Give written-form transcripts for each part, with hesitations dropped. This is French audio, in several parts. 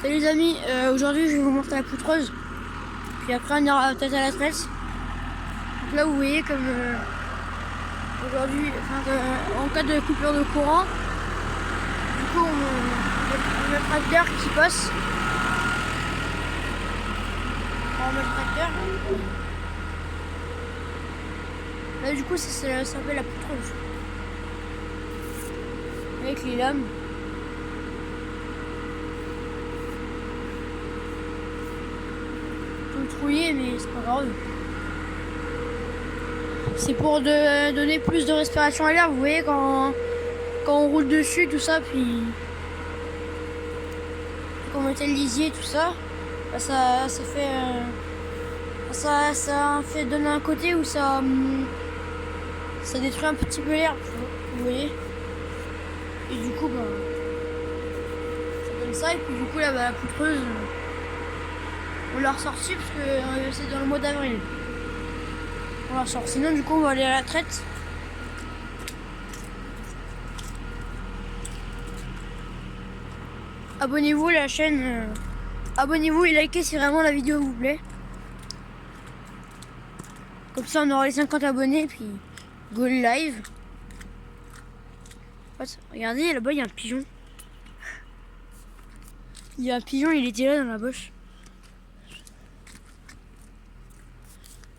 Salut les amis, aujourd'hui je vais vous montrer la poudreuse. Puis après on ira peut-être à la traite. Donc là vous voyez comme aujourd'hui, en cas de coupure de courant, du coup on met le tracteur qui passe. On met le tracteur. Là du coup ça s'appelle la poudreuse. Avec les lames. Trouillé, mais c'est pas grave. C'est pour donner plus de respiration à l'air, vous voyez, quand on roule dessus, tout ça, puis quand on mettait le lisier, tout ça, bah, ça fait donner un côté où ça détruit un petit peu l'air, vous voyez. Et du coup, bah, ça donne ça, et puis du coup, là, bah, la poudreuse, on l'a ressorti parce que c'est dans le mois d'avril. On la ressort. Sinon, du coup, on va aller à la traite. Abonnez-vous à la chaîne. Abonnez-vous et likez si vraiment la vidéo vous plaît. Comme ça, on aura les 50 abonnés. Et puis, go live. Regardez, là-bas, il y a un pigeon. Il y a un pigeon, il était là dans la boche.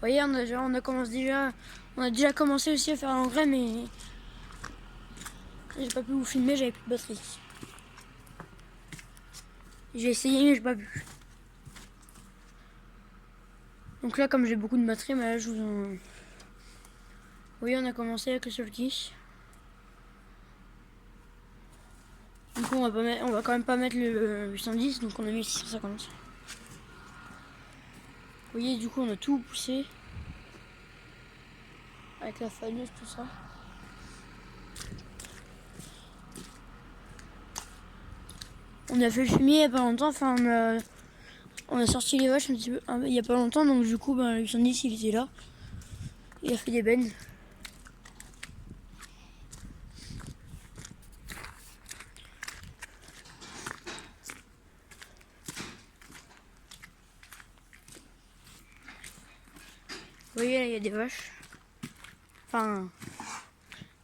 Vous voyez, on a déjà commencé aussi à faire l'engrais, mais j'ai pas pu vous filmer, j'avais plus de batterie. J'ai essayé, mais j'ai pas pu. Donc là, comme j'ai beaucoup de batterie, bah là, je vous en... Vous voyez, on a commencé avec le sulky. Du coup, on va quand même pas mettre le 810, donc on a mis le 650. Vous voyez, du coup, on a tout poussé. Avec la faneuse, tout ça. On a fait le fumier il y a pas longtemps, enfin on a sorti les vaches un petit peu il y a pas longtemps, donc du coup le 810 il était là. Il a fait des bennes. Vous voyez là il y a des vaches. Enfin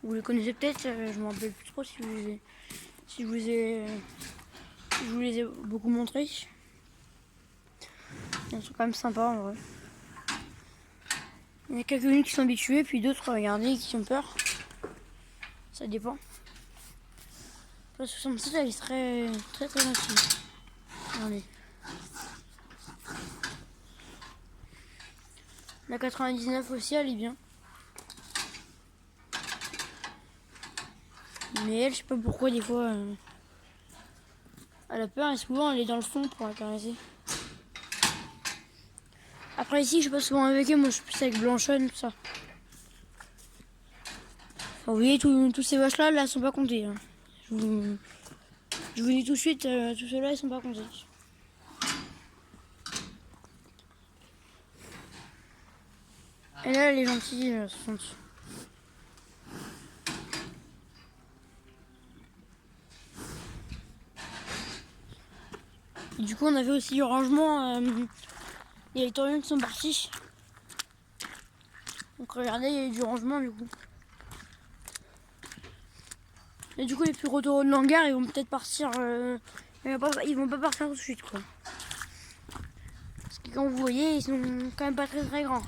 vous les connaissez peut-être, je m'en rappelle plus trop si je vous les ai beaucoup montrés. Ils sont quand même sympas en vrai. Il y en a quelques-unes qui sont habituées, puis d'autres, regardez, qui ont peur. Ça dépend. La 67 elle est très très très gentille. Regardez. La 99 aussi elle est bien. Mais elle, je sais pas pourquoi des fois elle a peur et souvent elle est dans le fond pour la caresser. Après ici je suis pas souvent avec elle, moi je suis plus avec Blanchonne, tout ça. Enfin, vous voyez tous ces vaches là, elles sont pas comptées. Hein. Je vous dis tout de suite, tous ceux-là ils sont pas comptés. Et là elle est gentille, 60. Et du coup on avait aussi du rangement, il y a les tauriens qui sont partis. Donc regardez, il y a eu du rangement du coup. Et du coup les plus gros taureaux de l'hangar ils vont peut-être partir, ils vont pas partir tout de suite quoi. Parce que quand vous voyez ils sont quand même pas très très grands.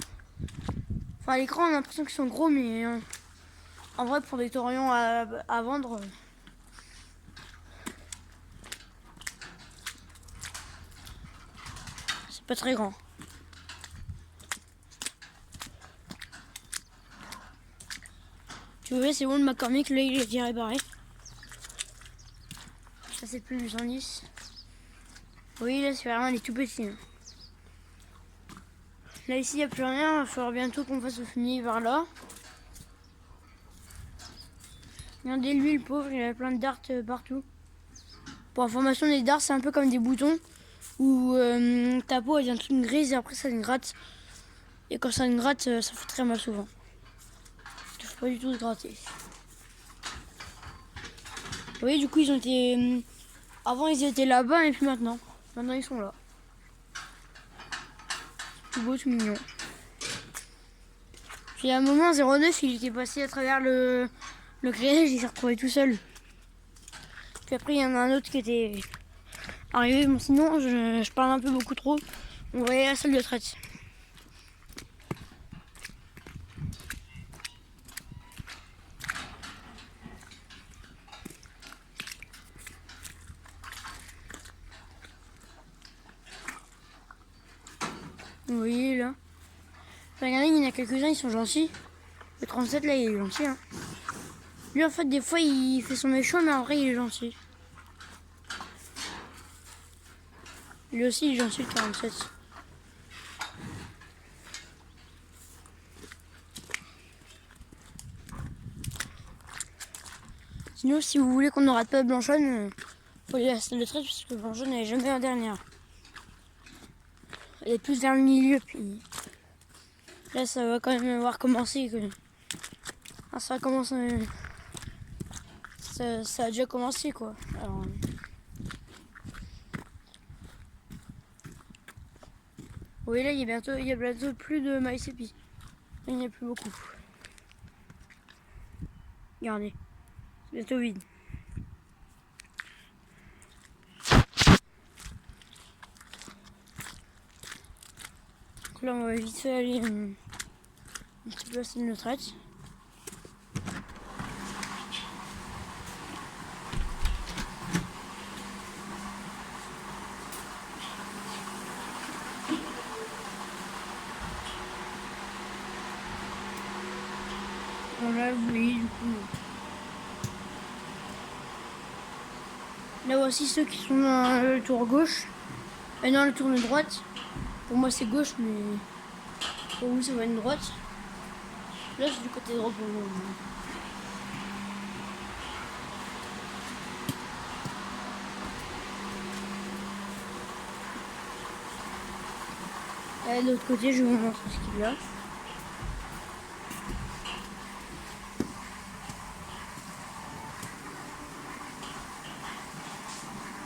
Enfin à l'écran on a l'impression qu'ils sont gros mais en vrai pour des tauriens à vendre... c'est pas très grand. Tu vois, c'est bon le McCormick, là il est déjà réparé. Ça c'est plus le 110. Oui, là c'est vraiment, il est tout petit. Hein. Là ici il n'y a plus rien, il va falloir bientôt qu'on fasse le fumier vers là. Regardez lui le pauvre, il a plein de darts partout. Pour information, les darts c'est un peu comme des boutons où ta peau elle devient toute grise et après ça te gratte. Et quand ça te gratte, ça fait très mal souvent. Il ne faut pas du tout se gratter. Vous voyez, du coup ils ont été... avant ils étaient là-bas et puis maintenant. Maintenant ils sont là. Tout beau, tout mignon. Puis à un moment 09 il était passé à travers le grillage, il s'est retrouvé tout seul. Puis après il y en a un autre qui était arrivé. Bon, sinon je parle un peu beaucoup trop. On voyait la salle de traite. Vous voyez là. Regardez, il y en a quelques-uns, ils sont gentils. Le 37 là, il est gentil. Hein. Lui en fait, des fois, il fait son méchant, mais en vrai, il est gentil. Lui aussi, il est gentil, le 47. Sinon, si vous voulez qu'on ne rate pas Blanchonne, faut aller à la salle de traite, parce que Blanchonne, elle est jamais en dernière. Elle est plus vers le milieu, puis là, ça va quand même avoir commencé. Ah, ça a commencé. Ça a déjà commencé, quoi. Alors, oui, là, il y a bientôt plus de maïs épi. Il n'y a plus beaucoup. Regardez, c'est bientôt vide. Donc là, on va vite fait aller un petit peu à la de traite. Voilà, vous voyez du coup. Là voici ceux qui sont dans le tour gauche. Et non, le tour de droite. Pour moi c'est gauche, mais pour vous ça va être droite. Là c'est du côté droit pour moi. Et de l'autre côté, je vais vous montrer ce qu'il y a.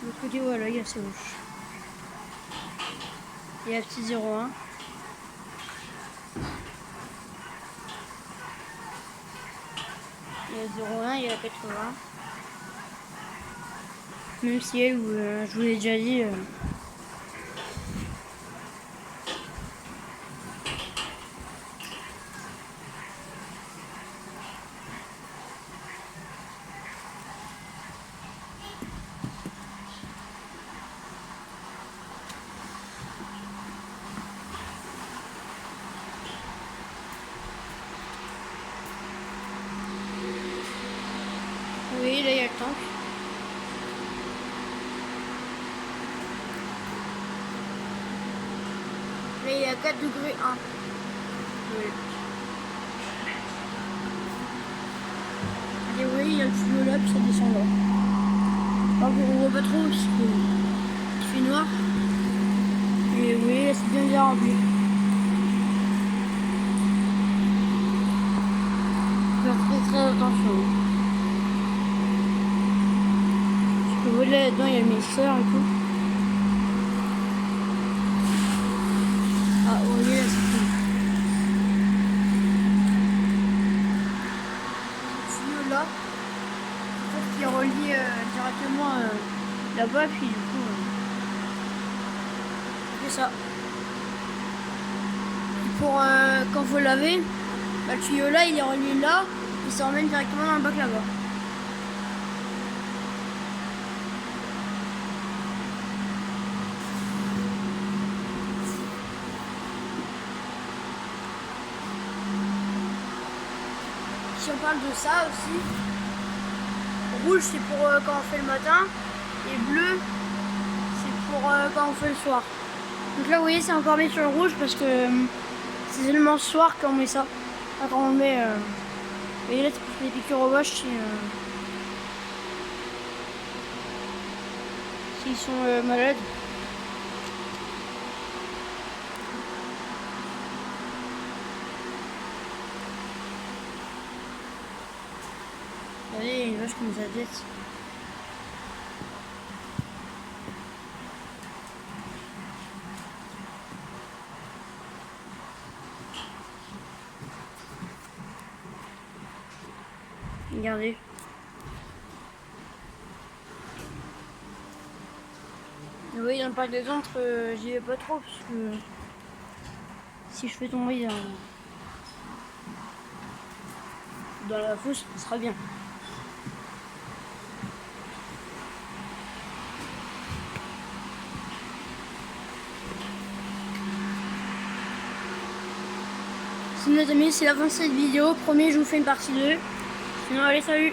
De l'autre côté, voilà, il y a ces gauche. Il y a la petite 01. Il y a 01, il y a 80. Même si elle, je vous l'ai déjà dit. Oui, là il y a le tank. Là il y a 4 degrés 1. Oui. Et oui, il y a le tuyau là, puis ça descend là. Alors on voit pas trop parce qu'il fait noir. Et oui, là c'est bien rempli. Faut faire très attention. Parce que vous voyez là-dedans, il y a le mixeur et tout. Ah, vous voyez là, c'est tout. Le tuyau là, en fait, qui est relié directement là-bas, puis du coup, c'est ça. Et pour quand vous lavez, bah, le tuyau là, il est relié là, et ça emmène directement dans le bac là-bas. Si on parle de ça aussi, rouge c'est pour quand on fait le matin et bleu c'est pour quand on fait le soir. Donc là vous voyez c'est encore mis sur le rouge parce que c'est seulement le soir qu'on met ça. Enfin, quand on met vous voyez là c'est pour les piqûres aux vaches s'ils sont malades. Regardez, il y a une vache comme sa tête. Regardez. Vous voyez, dans le parc des Antres, j'y vais pas trop parce que si je fais tomber dans la fosse, ce sera bien. Sinon les amis, c'est la fin de cette vidéo. Promis, je vous fais une partie 2. Sinon, allez, salut!